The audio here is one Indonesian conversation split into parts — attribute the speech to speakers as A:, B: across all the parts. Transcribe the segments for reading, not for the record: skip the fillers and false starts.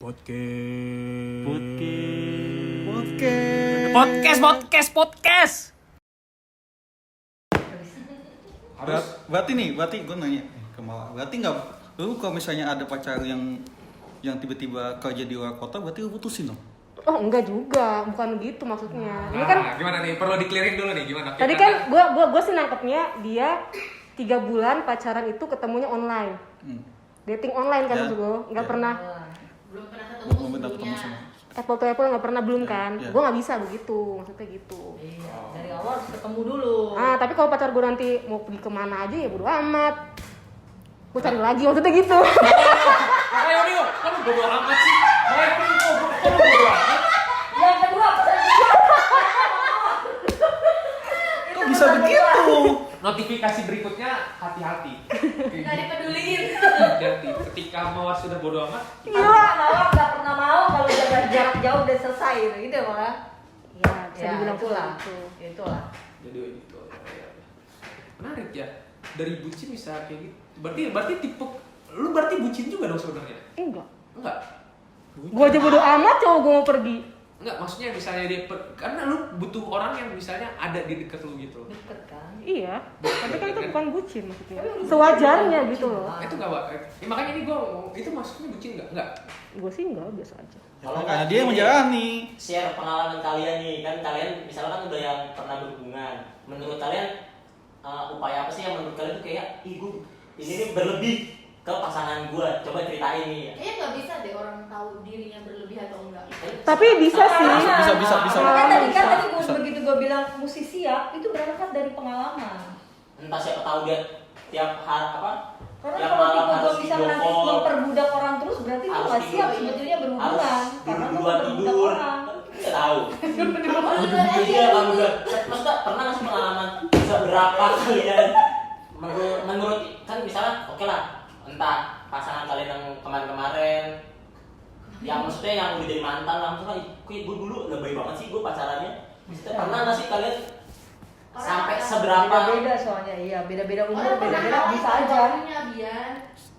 A: Podcast.
B: Berarti gue nanya Kemal, berarti nggak lu kalau misalnya ada pacar yang tiba-tiba kerja di luar kota, berarti lu putusin dong?
C: Oh enggak juga, bukan begitu maksudnya. Ini kan
A: Gimana nih? Perlu di-clearing dulu nih gimana?
C: tadi kan gue sih nangkepnya dia 3 bulan pacaran itu ketemunya online. Dating online kan maksud gue, nggak pernah
D: belum pernah ketemu
B: Belum pernah ketemu
D: sebelumnya.
B: sama.
C: apple to apple nggak pernah belum kan.
B: Iya.
C: Gue nggak bisa begitu, maksudnya gitu.
D: Iya, dari awal harus ketemu dulu.
C: Tapi kalau pacar gue nanti mau pergi kemana aja ya bodo amat. Gue cari lagi maksudnya gitu.
A: Ayo nih, kan bodo amat sih. Ayo nih, kok bodo amat.
D: Yang kedua,
B: Kok bisa begitu?
A: Notifikasi berikutnya hati-hati.
D: nggak dipeduliin.
A: Hati-hati. Ketika mawar sudah bodo amat,
D: Nggak pernah mau kalau jaga jarak jauh udah selesai gitu malah.
C: Iya, bisa dibilang
D: itulah.
C: seperti itu.
D: Itulah.
A: jadi gitu. Menarik ya. Dari bucin bisa kayak gitu. Berarti tipe lu berarti bucin juga dong sebenarnya?
C: Enggak.
A: Enggak.
C: Gue aja bodo amat cowok gue mau pergi.
A: Enggak, maksudnya misalnya karena lu butuh orang yang misalnya ada di dekat lu gitu.
D: Deket kan.
C: Iya, tapi kan itu bukan bucin maksudnya. Sewajarnya gitu loh.
A: Itu enggak, Pak. Makanya ini gua ngomong, itu maksudnya bucin enggak? Enggak.
C: Gue sih enggak, biasa aja.
B: Kalau karena dia yang menjalani.
E: Share pengalaman kalian nih, kan kalian misalnya kan udah yang pernah berhubungan. Menurut kalian upaya apa sih yang menurut kalian tuh kayak ini nih berlebih ke pasangan gue? Coba ceritain nih.
D: Kayaknya nggak bisa deh orang tahu dirinya berlebih atau enggak.
C: Tapi bisa sih.
B: Bisa.
D: Tadi
B: Bisa.
D: begitu gue bilang mesti siap, itu berangkat dari pengalaman.
E: Entah siapa tahu dia tiap hari
D: Karena
E: tiap
D: kalau
E: malam
D: tipe
E: harus
D: gue bisa
E: video
D: nanti
E: call,
D: memperbudak orang terus, berarti gue
E: harus
D: nggak siap
E: tidur,
D: sebetulnya
E: harus
D: berhubungan. Karena gue
E: dua
D: memperbudak
E: tidur.
D: orang.
E: Kita tahu.
D: Iya,
E: Iya kan udah. Maksudnya pernah nggak sih pengalaman seberapa kalian menurut kan misalnya oke lah, entah pasangan kalian yang kemarin-kemarin yang maksudnya yang udah jadi mantan lah, maksudnya gue dulu lebay banget sih gue pacarannya. Maksudnya pernah nggak sih kalian sampai seberapa?
D: Beda-beda soalnya, iya beda-beda umur, beda-beda bisa aja.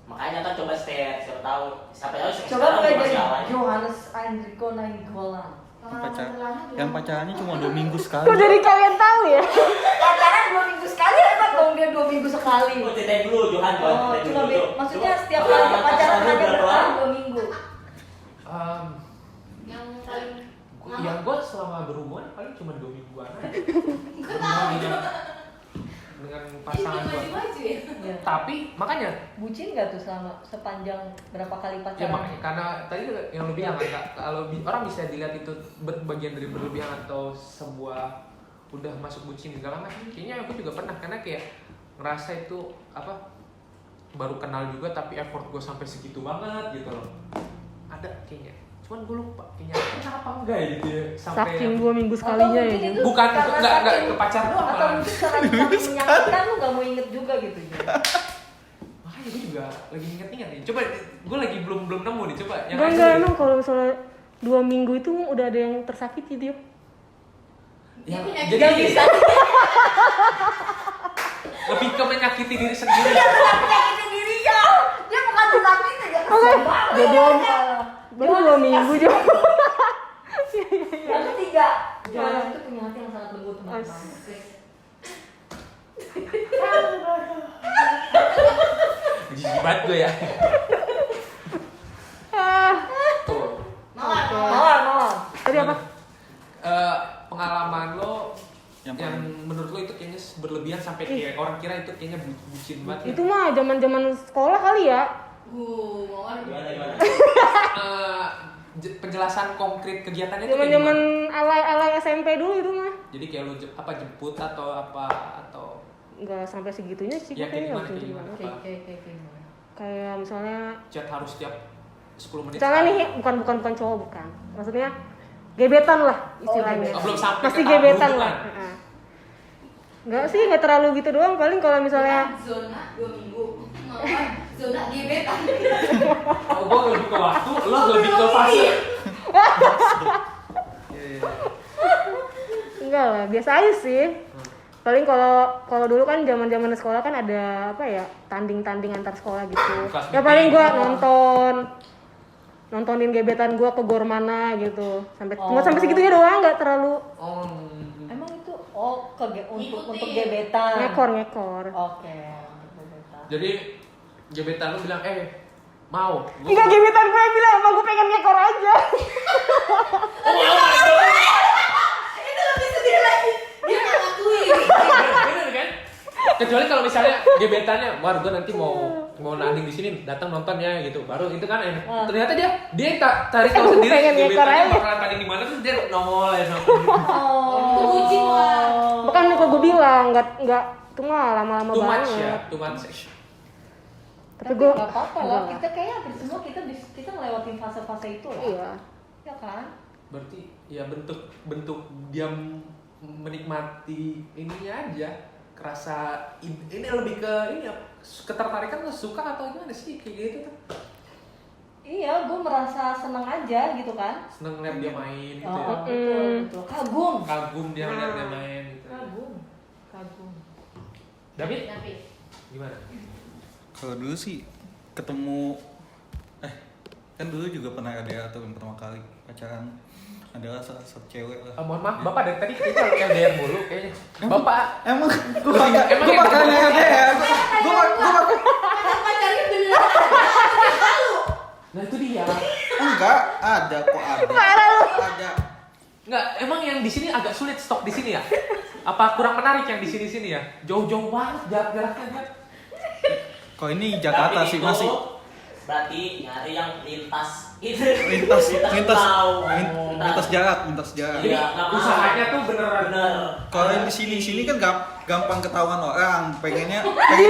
E: Makanya kan coba share, siapa tahu
D: Coba
E: sekarang
D: mulai
E: masih
D: dari
E: alay.
D: Johannes Enrico Nainggolan.
B: Yang pacarannya cuma 2 minggu sekali.
C: Kok dari kalian tahu ya?
D: Pacaran 2 minggu sekali, hebat dong dia 2 minggu sekali.
E: Gue ceritain dulu, Johan,
D: Oh,
E: ceritain
D: cuma
E: dulu.
D: maksudnya
E: Coba
D: setiap kali
E: pengalaman
D: pacaran
E: pacaran lu
D: aja
E: berapa
D: bertahan
E: lama?
D: 2 minggu.
F: Yang paling
A: Yang gua selama berhubungan paling cuma 2 mingguan aja. Dengan pasangan gua.
F: maju ya.
D: Ya.
A: Tapi makanya
D: Bucin nggak tuh selama sepanjang berapa kali
A: ya
D: pacaran?
A: makanya karena tadi yang lu bilang kan Kak, kalau orang bisa dilihat itu bagian dari berlebihan atau sebuah udah masuk bucin segala macam, kayaknya aku juga pernah karena kayak ngerasa itu apa baru kenal juga tapi effort gue sampai segitu banget gitu loh, ada kayaknya, cuman gue lupa kayaknya kenapa enggak ya gitu ya sampai
C: Saking 2 minggu sekalinya ya. Jun.
A: bukan
D: Karena
A: enggak
D: saking-
A: ke pacar doang
D: atau
A: malah.
D: mungkin karena saking menyakitkan lu nggak mau inget juga gitu.
A: Makanya gue juga lagi inget-inget nih, coba gue lagi belum nemu nih, coba yang
C: Enggak
A: ada
C: emang kalau misalnya 2 minggu itu udah ada yang tersakiti dia.
A: yang,
F: Dia
A: jadi
D: bisa.
A: lebih ke menyakiti diri sendiri.
D: Menyakiti dirinya. Dia bukan disakiti ya.
C: Oke. Jadi baru 2 minggu juga.
D: Yang ketiga, Johannes itu punya hati yang sangat lembut teman-teman.
A: Jijik banget gue ya. Tuh.
D: Mawar.
C: Tadi apa?
A: Pengalaman lo
B: Yang
A: yang menurut lo itu kayaknya berlebihan sampai kayak orang kira itu kayaknya bucin banget.
C: Itu mah zaman-zaman sekolah kali ya.
F: Mawar.
E: Gimana?
A: Penjelasan konkret kegiatannya itu kayak
C: Zaman-zaman
A: gimana?
C: alay-alay SMP dulu itu mah.
A: Jadi kayak lo jemput atau apa atau
C: Enggak sampai segitunya sih
A: ya kayak
C: kayaknya.
A: gimana?
D: Kayak gimana?
C: Kayak misalnya
A: Chat harus tiap 10 menit.
C: misalnya nih bukan cowok bukan. Maksudnya gebetan lah istilahnya.
A: Oh, belum sampai
C: Masih
A: ke tahap
C: gebetan
A: berhubungan.
C: lah. Heeh. Enggak sih, enggak terlalu gitu doang. Paling kalau misalnya
F: Zona 2 minggu. Mawar zona gebetan.
A: Oh, gue lebih ke waktu, lo lebih ke fase.
C: enggak lah, biasa aja sih. Paling kalau dulu kan zaman sekolah kan ada apa ya, tanding antar sekolah gitu.
A: Kelas
C: Ya paling
A: meeting.
C: gua nonton nontonin gebetan gue ke gor mana gitu. Cuma sampai segitunya doang, nggak terlalu
D: Emang itu untuk
F: Ikutin.
D: gebetan.
C: ngekor.
D: Oke, untuk gebetan.
A: Jadi gebetan lu bilang mau.
C: Enggak, gebetan gue bilang emang gue pengen ngekor aja.
F: Itu lebih sedih lagi. Dia nggak ngakuin.
A: Bener kan? Kecuali kalau misalnya gebetannya, wah gue nanti mau nanding di sini, datang nonton ya gitu. Baru itu kan enak. Ternyata dia tarik tahu sendiri
C: pengen ngekor
A: gebetannya
C: aja.
A: bakalan tanding di mana terus dia nongol ya nonton.
F: Itu bucin lah.
C: Bukan kok gue bilang nggak itu mah lama-lama
A: Too much
C: banget.
A: ya, too much.
C: Tapi gue
D: nggak apa-apa lah. Kita kayaknya hampir semua kita ngelewatin fase-fase itu lah.
C: iya.
D: Ya kan?
A: Berarti ya bentuk diam menikmati ininya aja. Kerasa ini lebih ke ini ya, ketertarikan suka atau gimana sih kayak gitu tuh.
D: Iya, gue merasa seneng aja gitu kan.
A: Seneng ngeliat dia main gitu ya.
D: Oh, betul.
A: Kagum dia ngeliat dia main gitu.
D: Kagum.
A: David
F: Tapi
A: gimana?
B: Kalau dulu sih ketemu kan dulu juga pernah ada atau pertama kali pacaran adalah salah satu cewek lah.
A: Mohon maaf, Bapak dari tadi kayaknya LDR mulu kayaknya. Bapak
B: Emang gue
A: Emang
B: gue
A: yang
B: pacaran LDR. Gue
F: pacarnya beneran malu.
A: nah itu dia.
B: enggak ada kok ada.
A: Enggak, emang yang di sini agak sulit stok di sini ya? Apa kurang menarik yang di sini ya? Jauh-jauh banget jaraknya.
B: Kok ini Jakarta sih
E: Tapi itu
B: masih
E: berarti nyari yang lintas
B: lintas jarak.
A: Jadi
E: Iya, nggak mau.
A: usahanya tuh beneran.
E: Bener.
B: Kalau yang di sini kan gampang ketahuan orang, pengen
E: Tapi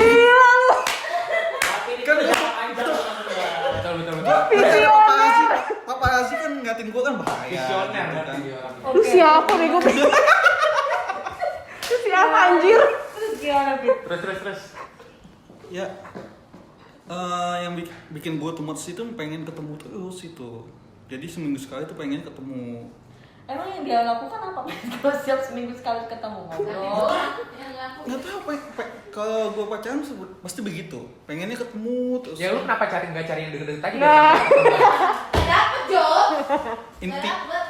E: ini
B: Kan
E: kan
B: itu-
E: panjang maksudnya.
A: Betul.
B: paparazzi kan ngatin gua kan bahaya.
A: Visioner
B: gitu
A: berarti
B: kan.
A: dia orang.
C: Lu siapa bego? Lu siapa anjir?
D: Terus gimana, Fit?
A: Terus.
B: Ya yang bikin gua tuh itu pengen ketemu terus itu. Jadi seminggu sekali tuh pengen ketemu.
D: Emang yang dia lakukan apa? Kalau siap seminggu sekali ketemu ngobrol.
F: Yang ngaku.
B: Nggak tahu kalau gua pacaran pasti begitu. Pengennya ketemu terus.
A: Ya lu kenapa nggak cari yang deket-deket aja?
C: Nah.
F: Nggak dapet job.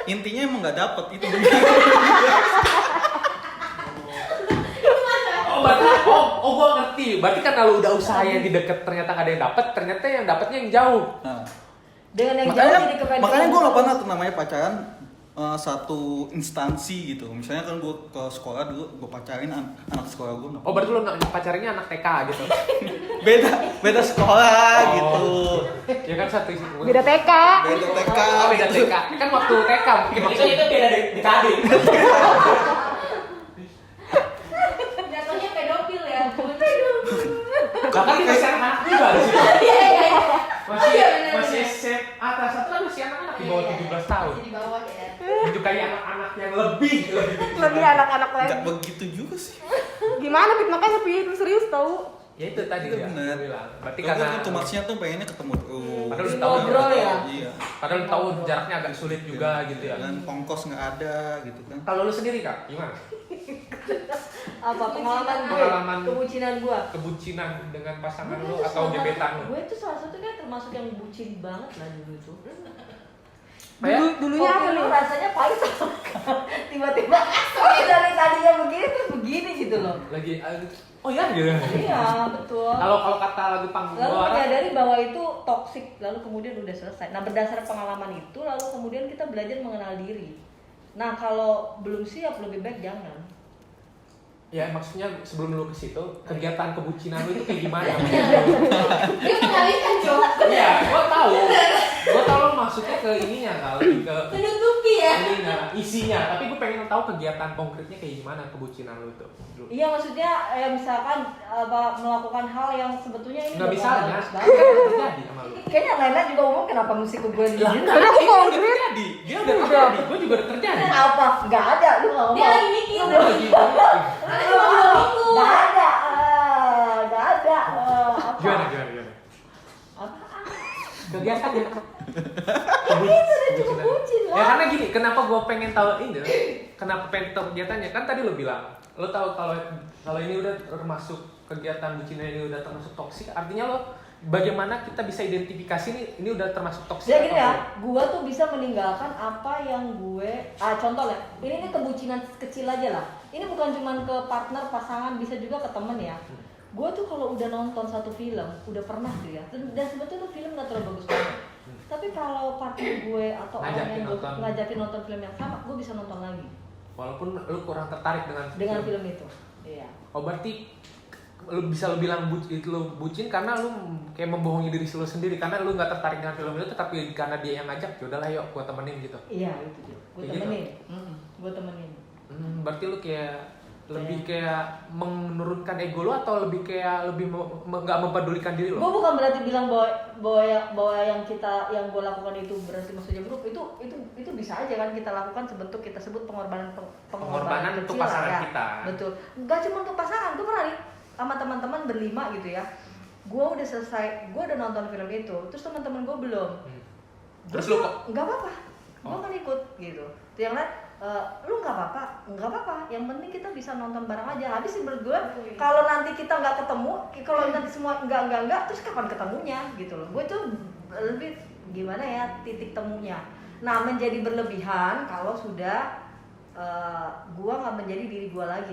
B: Intinya emang nggak dapet itu.
A: Oh, gua ngerti. Berarti kan kalau udah usaha yang di deket ternyata nggak ada yang dapet, ternyata yang dapetnya yang jauh.
B: Nah,
D: Dengan yang jauh jadi kepentingan.
B: makanya gue nggak pernah tuh namanya pacaran satu instansi gitu. Misalnya kan gue ke sekolah dulu gue pacarin anak sekolah gue.
A: Oh, berarti lu pacarnya anak TK gitu.
B: beda sekolah gitu.
A: Ya kan satu isi.
C: Beda TK.
B: Beda TK.
A: Oh, beda
B: gitu.
A: TK. Kan waktu TK mungkin
E: Itu
A: maksudnya.
E: beda di kadin.
F: Jatuhnya pedofil ya.
A: Bahkan masih anak juga di situ.
F: Iya.
A: Masih SMA kelas 1 kan masih anak-anak di bawah 17 tahun.
F: Masih di bawah ya.
A: Menyukai anak-anak yang lebih
C: Lebih anak-anak lagi.
B: Nggak begitu juga sih.
C: Gimana Fit? Makanya Fit lu serius tau?
A: Ya itu tadi
B: Itu
A: dia
B: bener.
A: bilang. Berarti
B: Gue
A: karena
B: kan tuh maksudnya tuh pengennya ketemu terus.
A: Padahal udah tahu
D: Ngobrol ya?
B: Iya.
A: padahal tahu jaraknya agak sulit juga gitu ya.
B: Dan ongkos nggak ada gitu kan.
A: Kalau lu sendiri Kak, gimana?
D: Apa pengalaman gue?
A: Pengalaman.
D: Kebucinan gue.
A: Kebucinan dengan pasangan lu atau gebetan lu?
D: Gue itu salah satu kan termasuk yang bucin banget lah dulu tuh.
C: Dulunya apa
D: Kopi lu
C: nih?
D: rasanya pahit apa? Tiba-tiba dari tadinya begini terus begini gitu loh.
A: Lagi oh ya gitu.
D: Iya betul.
A: Kalau kata lagu panggung
D: Lalu
A: luar,
D: menyadari bahwa itu toksik, lalu kemudian udah selesai. Nah berdasarkan pengalaman itu, lalu kemudian kita belajar mengenal diri. Nah kalau belum siap lebih baik jangan.
A: ya maksudnya sebelum lu ke situ kegiatan kebucinan lu itu kayak gimana?
F: Dia mengalihkan job.
A: Iya, gua tahu lu maksudnya ke ininya kali ke
F: Menutupi ya.
A: ininya, isinya. Tapi gue pengen tahu kegiatan konkretnya kayak gimana kebucinan lu itu.
D: Iya maksudnya misalkan melakukan hal yang sebetulnya ini
A: Nggak
D: udah
A: misalnya,
D: bagus
A: kan
D: banget.
A: terjadi sama lu.
D: Kayaknya Lena juga ngomong kenapa mesti ke gue di sini?
C: Karena aku
A: Ini
C: konkret.
A: udah terjadi. Dia udah terjadi. Gue juga udah terjadi.
D: Apa? Nggak ada, lu nggak ngomong.
F: Dia lagi mikir.
A: Gue lagi.
F: Ada cuma 2 minggu.
D: Nggak ada, nggak ada. Apa?
A: Gimana?
D: Apa?
A: Kegiatannya.
D: Cukup bucin
A: Ya
D: lah.
A: karena gini, kenapa gue pengen tahu ini? Kenapa pengen tahu kegiatannya? Kan tadi lo bilang, lo tahu kalau ini udah termasuk kegiatan bucinnya ini udah termasuk toksik, artinya lo bagaimana kita bisa identifikasi ini udah termasuk toksik
D: Jadi gini
A: atau
D: ya,
A: belum?
D: gue tuh bisa meninggalkan apa yang contoh ya, ini kebucinan kecil aja lah. Ini bukan cuma ke partner, pasangan, bisa juga ke temen ya. Gue tuh kalau udah nonton satu film, udah pernah tuh ya, dan sebetulnya tuh film gak terlalu bagus banget. Tapi kalau partner gue atau orang
A: Ngajakin
D: yang gue
A: nonton.
D: ngajakin nonton film yang sama, gue bisa nonton lagi
A: Walaupun lu kurang tertarik dengan
D: film itu. Iya.
A: Oh berarti lu bisa lu bilang bucin karena lu kayak membohongi diri lu sendiri karena lu nggak tertarik dengan film itu, tapi karena dia yang ngajak, ya udahlah yuk gua temenin gitu.
D: Iya itu dia. Gue
A: Kayak gitu?
D: temenin. Gue temenin.
A: Berarti lu kayak lebih kayak menurunkan ego lu atau lebih kayak nggak mempedulikan diri lu?
D: Gue bukan berarti bilang bahwa yang gue lakukan itu berarti maksudnya buruk. Itu bisa aja kan kita lakukan sebentuk kita sebut pengorbanan
A: Pengorbanan untuk
D: kecil lah,
A: pasangan
D: ya.
A: kita.
D: Betul. Gak cuma untuk pasangan, gue pernah nih sama teman-teman berlima gitu ya. Gue udah selesai, gue udah nonton film itu, terus teman-teman gue belum.
A: Terus lu kok?
D: Nggak apa-apa, gue kan ikut gitu. Tuh yang lain, lu nggak apa-apa. Yang penting kita bisa nonton bareng aja. Habis sih menurut gue, kalau nanti kita nggak ketemu, kalau nanti semua enggak, terus kapan ketemunya gitu loh. Gue tuh lebih gimana ya titik temunya. Nah menjadi berlebihan kalau sudah gue nggak menjadi diri gue lagi,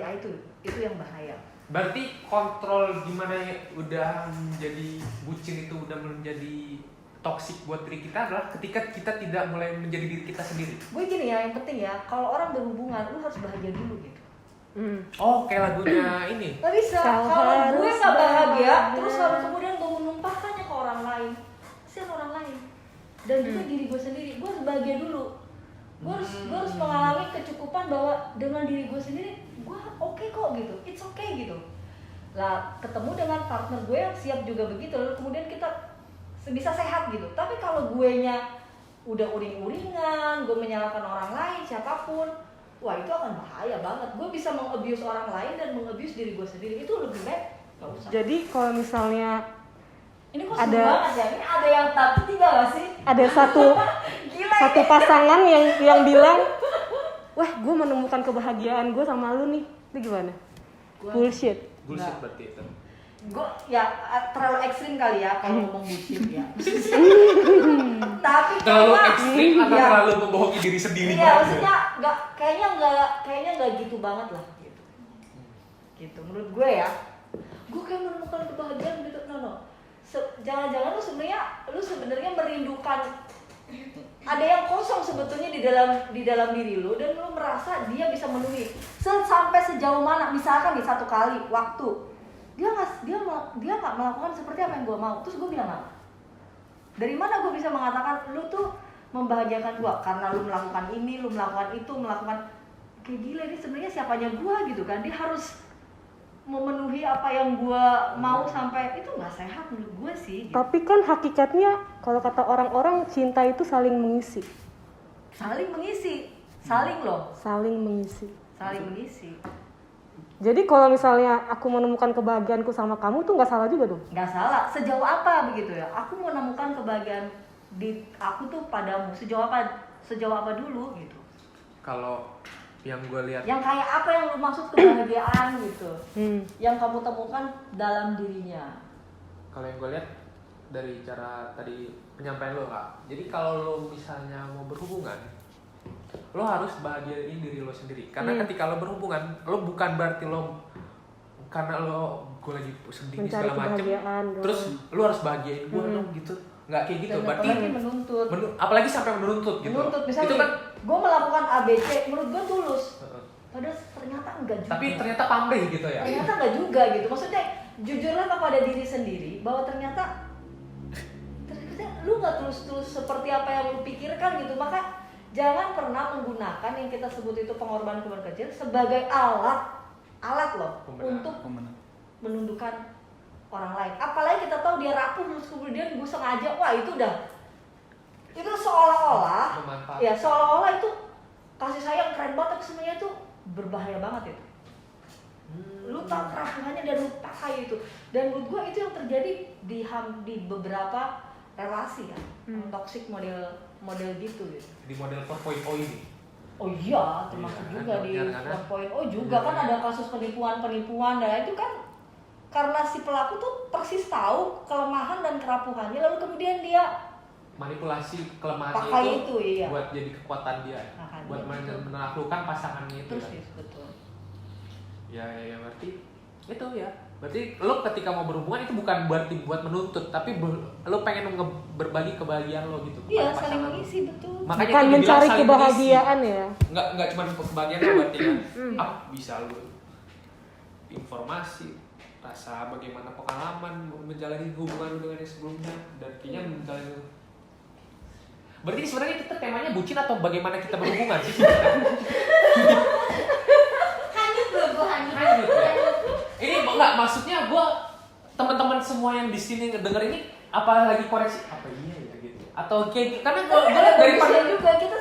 D: itu yang bahaya.
A: Berarti kontrol gimana ya udah menjadi bucin itu udah menjadi toksik buat diri kita adalah ketika kita tidak mulai menjadi diri kita sendiri.
D: Gue gini ya, yang penting ya, kalau orang berhubungan, lu harus bahagia dulu gitu.
A: Oh, kayak lagunya ini.
D: Gak bisa,
C: Kau
D: kalau gue
C: harus
D: gak bahagia,
C: bahagia.
D: terus lalu kemudian gue menumpahkannya ke orang lain. Kasihan orang lain. Dan juga diri gue sendiri, gue harus bahagia dulu. Gue harus mengalami kecukupan bahwa dengan diri gue sendiri, gue oke kok gitu, it's okay gitu. Lah ketemu dengan partner gue yang siap juga begitu, lalu kemudian kita bisa sehat gitu. Tapi kalau guenya udah uring-uringan, gue menyalahkan orang lain, siapapun, wah itu akan bahaya banget. Gue bisa meng-abuse orang lain dan meng-abuse diri gue sendiri, itu lebih baik gak usah.
C: Jadi kalau misalnya
D: Ini kok
C: ada-
D: seru banget ya, ini ada yang tapi tiga gak sih?
C: ada
D: Gila
C: satu
D: ini.
C: pasangan yang bilang, wah gue menemukan kebahagiaan gue sama lu nih, itu gimana? Bullshit.
A: Bullshit berarti itu.
D: Gue ya terlalu ekstrim kali ya kalau ngomong bullshit ya. Tapi
A: Terlalu
D: karena-
A: ekstrim atau
D: Iya.
A: terlalu membohongi diri sendiri?
D: Iya, maksudnya kayaknya nggak gitu banget lah gitu. Gitu menurut gue ya. Gue kayak menemukan kebahagiaan gitu. No. Jangan-jangan lu sebenarnya merindukan, ada yang kosong sebetulnya di dalam diri lu dan lu merasa dia bisa memenuhi. Sampai sejauh mana? Misalkan di satu kali waktu dia nggak melakukan seperti apa yang gue mau, terus gue bilang apa? Dari mana gue bisa mengatakan lu tuh membahagiakan gue karena lu melakukan ini, lu melakukan itu, melakukan kayak gila ini sebenarnya siapanya gue gitu kan? Dia harus memenuhi apa yang gue mau sampai itu nggak sehat menurut gue sih. Gitu.
C: Tapi kan hakikatnya kalau kata orang-orang cinta itu saling mengisi.
D: Saling mengisi, saling loh,
C: Saling mengisi.
D: saling mengisi.
C: Jadi kalau misalnya aku menemukan kebahagiaanku sama kamu tuh nggak salah juga dong?
D: Nggak salah. Sejauh apa begitu ya? Aku menemukan kebahagiaan di aku tuh padamu. Sejauh apa dulu gitu.
A: Kalau yang gue lihat,
D: Yang kayak apa yang lu maksud kebahagiaan gitu? Yang kamu temukan dalam dirinya.
A: kalau yang gue lihat dari cara tadi penyampaian lo nggak. Jadi kalau lo misalnya mau berhubungan, lo harus bahagiain diri lo sendiri. Karena ketika lo berhubungan, lo bukan berarti lo karena lo gue lagi sedih
C: Mencari
A: segala macem,
C: kebahagiaan dong.
A: terus lo harus bahagiain gue dong gitu. Nggak kayak gitu.
D: Dan
A: Berarti
D: apalagi menuntut.
A: apalagi sampai menuntut gitu.
D: Menuntut
A: Itu
D: misalnya
A: kan.
D: gue melakukan ABC, menurut gue tulus. Padahal ternyata enggak juga.
A: Tapi ternyata pamrih gitu ya.
D: Ternyata enggak juga gitu. Maksudnya jujurlah kepada diri sendiri bahwa ternyata lu nggak tulus-tulus seperti apa yang lu pikirkan gitu. Maka jangan pernah menggunakan yang kita sebut itu pengorbanan kecil sebagai alat loh untuk menundukkan orang lain. Apalagi kita tahu dia rapuh terus kemudian gue sengaja, wah itu seolah-olah
A: Memanfaatkan.
D: ya seolah-olah itu kasih sayang keren banget, tapi sebenarnya itu berbahaya banget itu. Lu tahu kerapuhannya dan lu pakai itu. Dan menurut gue itu yang terjadi di beberapa relasi ya, toxic model gitu.
A: Di model 4.0 ini.
D: Oh iya, termasuk
A: Iya,
D: juga di
A: jangan-jangan.
D: 1.0 juga kan ada kasus penipuan dan itu kan karena si pelaku tuh persis tahu kelemahan dan kerapuhannya, lalu kemudian dia
A: manipulasi kelemahan
D: pakai itu, iya.
A: buat jadi kekuatan dia,
D: Makanya,
A: buat
D: betul.
A: menaklukkan pasangannya itu.
D: persis betul.
A: Ya berarti itu ya. Berarti lo ketika mau berhubungan itu bukan berarti buat menuntut, tapi lo pengen berbagi kebahagiaan lo gitu.
D: Iya,
A: kepada
D: saling
A: pasangan lo.
D: mengisi, betul.
A: Makanya
C: Bukan
A: itu dibilang
C: mencari
A: saling
C: kebahagiaan ya.
A: mengisi. Nggak cuma kebahagiaan lo berarti kan. Bisa lo informasi, rasa bagaimana pengalaman menjalani hubungan lo dengan yang sebelumnya, dan kayaknya menjalani. Berarti sebenarnya kita temanya bucin atau bagaimana kita berhubungan sih sebenarnya?
F: Hanyut loh, gue hanyut.
A: Hanyut ya? Ini enggak, maksudnya gue teman-teman semua yang di sini ngedenger ini apa lagi koreksi apa iya ya gitu atau kayak karena gue dari
D: bisa juga kita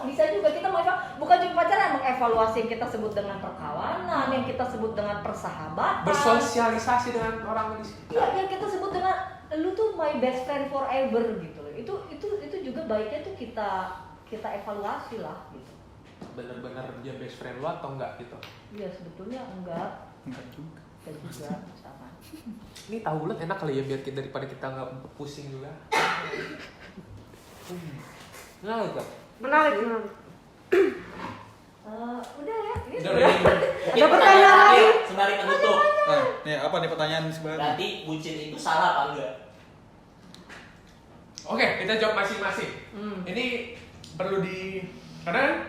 D: bisa juga kita mau bukan cuma pacaran, mengevaluasi yang kita sebut dengan perkawanan, yang kita sebut dengan persahabatan,
A: bersosialisasi dengan orang di sini.
D: Iya, yang kita sebut dengan lu tuh my best friend forever gitu loh. Itu juga baiknya tuh kita evaluasi lah gitu.
A: Bener-bener dia best friend lu atau enggak gitu?
D: Iya, sebetulnya enggak
B: juga.
D: juga misalkan.
A: Ini tahu bulat enak kali ya biar kita daripada kita nggak pusing juga. Nah, gitu.
C: Menarik.
D: Udah ya. Ini
C: Ada pertanyaan lagi?
E: Sembari penutup.
B: Nah, nih apa nih pertanyaan sebenarnya?
E: Berarti bucin itu salah apa enggak?
A: Oke, kita jawab masing-masing. Ini perlu karena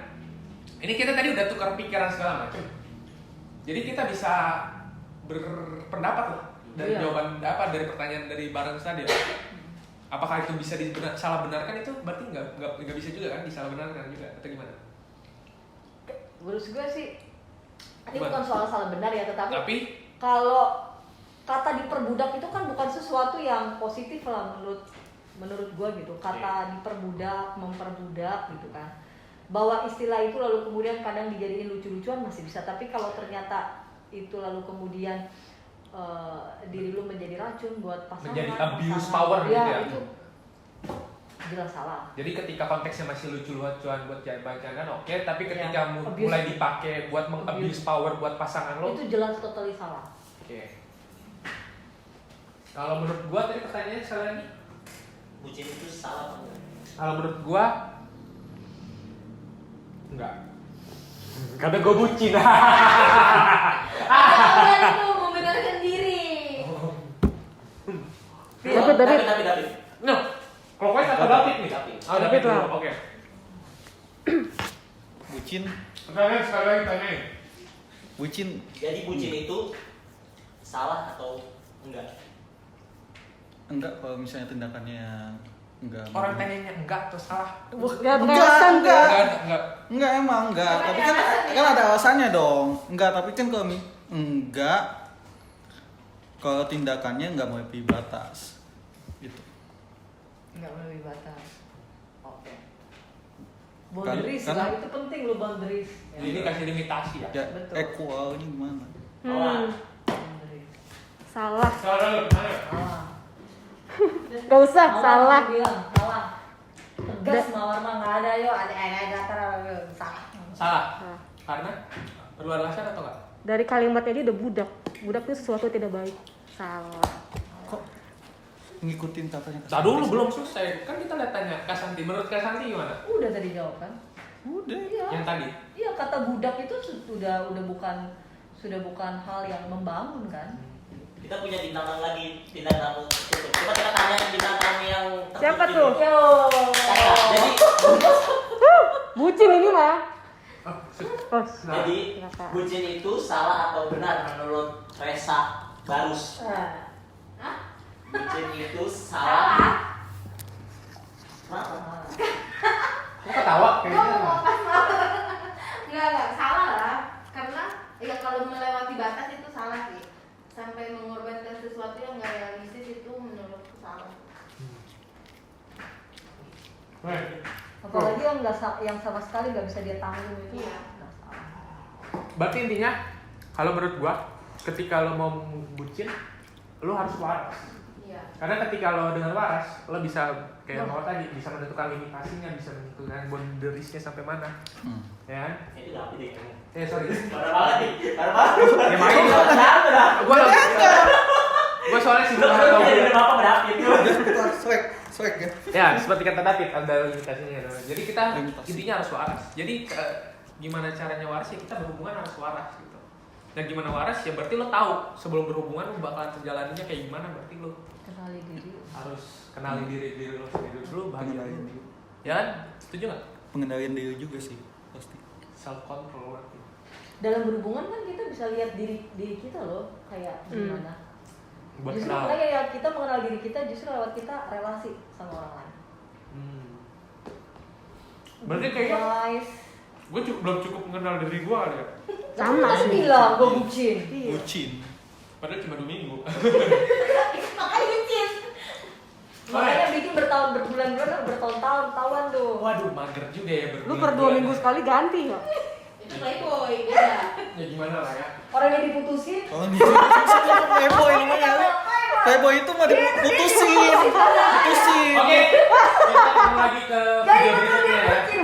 A: ini kita tadi udah tukar pikiran segala macam. Jadi kita bisa berpendapat lah dari
D: Iya.
A: jawaban dari pertanyaan dari Barang tadi. Apakah itu bisa salah benarkan, itu berarti nggak bisa juga kan disalah benarkan juga atau gimana?
D: menurut gue sih ini
A: Gimana?
D: bukan soal salah benar ya,
A: Tapi
D: kalau kata diperbudak itu kan bukan sesuatu yang positif lah menurut gue gitu. Kata diperbudak, memperbudak gitu kan. Bahwa istilah itu lalu kemudian kadang dijadiin lucu-lucuan masih bisa, tapi kalau ternyata itu lalu kemudian diri lu menjadi racun buat pasangan,
A: menjadi abuse power gitu ya.
D: Itu jelas salah.
A: Jadi ketika konteksnya masih lucu-lucuan buat jangan oke, tapi ketika
D: Ya,
A: mulai dipakai buat meng-abuse power buat pasangan lo,
D: Itu jelas totally salah.
A: oke. Kalau menurut gua tadi pertanyaannya sekali lagi.
E: Bucin itu salah apa enggak?
A: Kalau menurut gua enggak. Karena gua bucin.
F: Orang itu membenarkan diri.
E: Tapi.
A: No. Kalau gue satu David nih.
E: David.
A: Oh, David lah. Oke.
B: Bucin,
A: Pertanyaan sekali lagi tanyain.
B: bucin
E: Jadi bucin itu salah atau enggak?
B: enggak kalau misalnya tindakannya enggak.
A: Orang tanyanya enggak atau salah?
C: Ya, pakai alasan tuh.
A: Enggak.
B: Enggak emang enggak, tapi kan ada alasannya dong. Enggak, tapi kan kalau enggak kalau tindakannya enggak melebihi batas. Gitu.
D: Nggak melebihi batas. Oke. Boundaries
B: Karena-
D: lah, itu penting lo boundaries.
A: Jadi kasih limitasi ya.
B: Ya,
D: Betul.
B: equalnya gimana?
D: Boundaries.
C: Salah.
A: Salah.
C: Gak usah, salah.
D: Aku bilang, salah. Tegas mawar mah nggak ada yo, ada datar salah.
A: Salah.
C: Salah.
A: Karena perlu alasan atau enggak?
C: Dari kalimatnya dia udah budak. Budak itu sesuatu yang tidak baik. Salah.
B: Kok ngikutin katanya?
A: Nah dulu belum selesai. Kan kita lihat tanya Kak Santi. Menurut Kak Santi gimana?
D: Udah tadi jawab kan?
B: Udah.
D: Iya.
A: Yang tadi.
D: Iya, kata budak itu sudah bukan hal yang membangun kan?
E: Kita punya bintang tamu lagi, bintang tamu tutup. Coba kita tanya bintang tamu yang tertutup
C: Siapa
E: ini.
C: tuh?
D: Yo.
E: Kakak, jadi
C: Bucin ini mah. Oh,
E: jadi
C: silakan.
E: bucin itu salah atau benar menurut Resa Barus?
F: Hah?
E: Bucin itu salah. Kenapa?
A: Kok ketawa
F: Kamu mau pas mau? Enggak, salah lah. Karena ya kalau melewati batas itu salah sih. Sampai mengorbankan sesuatu yang nggak realistis itu menurutku salah.
D: Apalagi yang sama sekali nggak bisa dia tanggung itu.
F: Iya.
D: Nggak salah.
A: Berarti intinya kalau menurut gua ketika lo mau bucin lo harus waras.
F: Iya.
A: Karena ketika lo dengan waras lo bisa kayak mau tadi bisa menentukan limitasinya, bisa menentukan boundariesnya sampai mana, ya kan?
E: Itu David deh kamu.
A: Sorry.
E: Parah banget nih, parah banget.
A: Ya makanya gue soalnya sih
E: Lu jadi apa David?
B: swag ya.
A: ya seperti kata David ada limitasinya. Jadi kita
B: Limitasi.
A: intinya harus waras. Jadi gimana caranya waras ya kita berhubungan harus waras gitu. Dan gimana waras ya berarti lo tahu sebelum berhubungan lo bakalan terjalaninya kayak gimana, berarti lo
D: Kenali diri.
A: harus kenali diri lo sendiri dulu, bahagia
B: Pengendalian
A: dulu.
B: diri.
A: Ya kan? Setuju nggak?
B: Pengendalian diri juga sih pasti.
A: Self control berarti.
D: Dalam berhubungan kan kita bisa lihat diri kita loh kayak gimana.
A: Buat
D: Justru
A: kenal.
D: makanya ya kita mengenal diri kita justru lewat kita relasi sama orang lain.
A: Berarti kayaknya
D: Guys,
A: gue belum cukup mengenal diri gue kali ya.
C: Sama
D: kan
C: sih.
D: bilang gue bucin.
B: Bucin.
A: Padahal cuma 2 minggu.
D: Makanya bucin. Makanya bikin berbulan-bulan, bertahun-tahun tuh.
A: Waduh, mager juga ya berbulan.
C: Lu per 2 minggu sekali ganti ya?
F: Itu playboy beda.
A: Ya gimana lah ya.
D: Orang yang diputusin.
B: Oh gitu. Playboy namanya. Playboy itu mah diputusin. Putusin.
A: Oke. Kita ketemu lagi ke
D: Jadi
A: video
D: betul
A: berikutnya
D: dia
A: ya.
D: bucin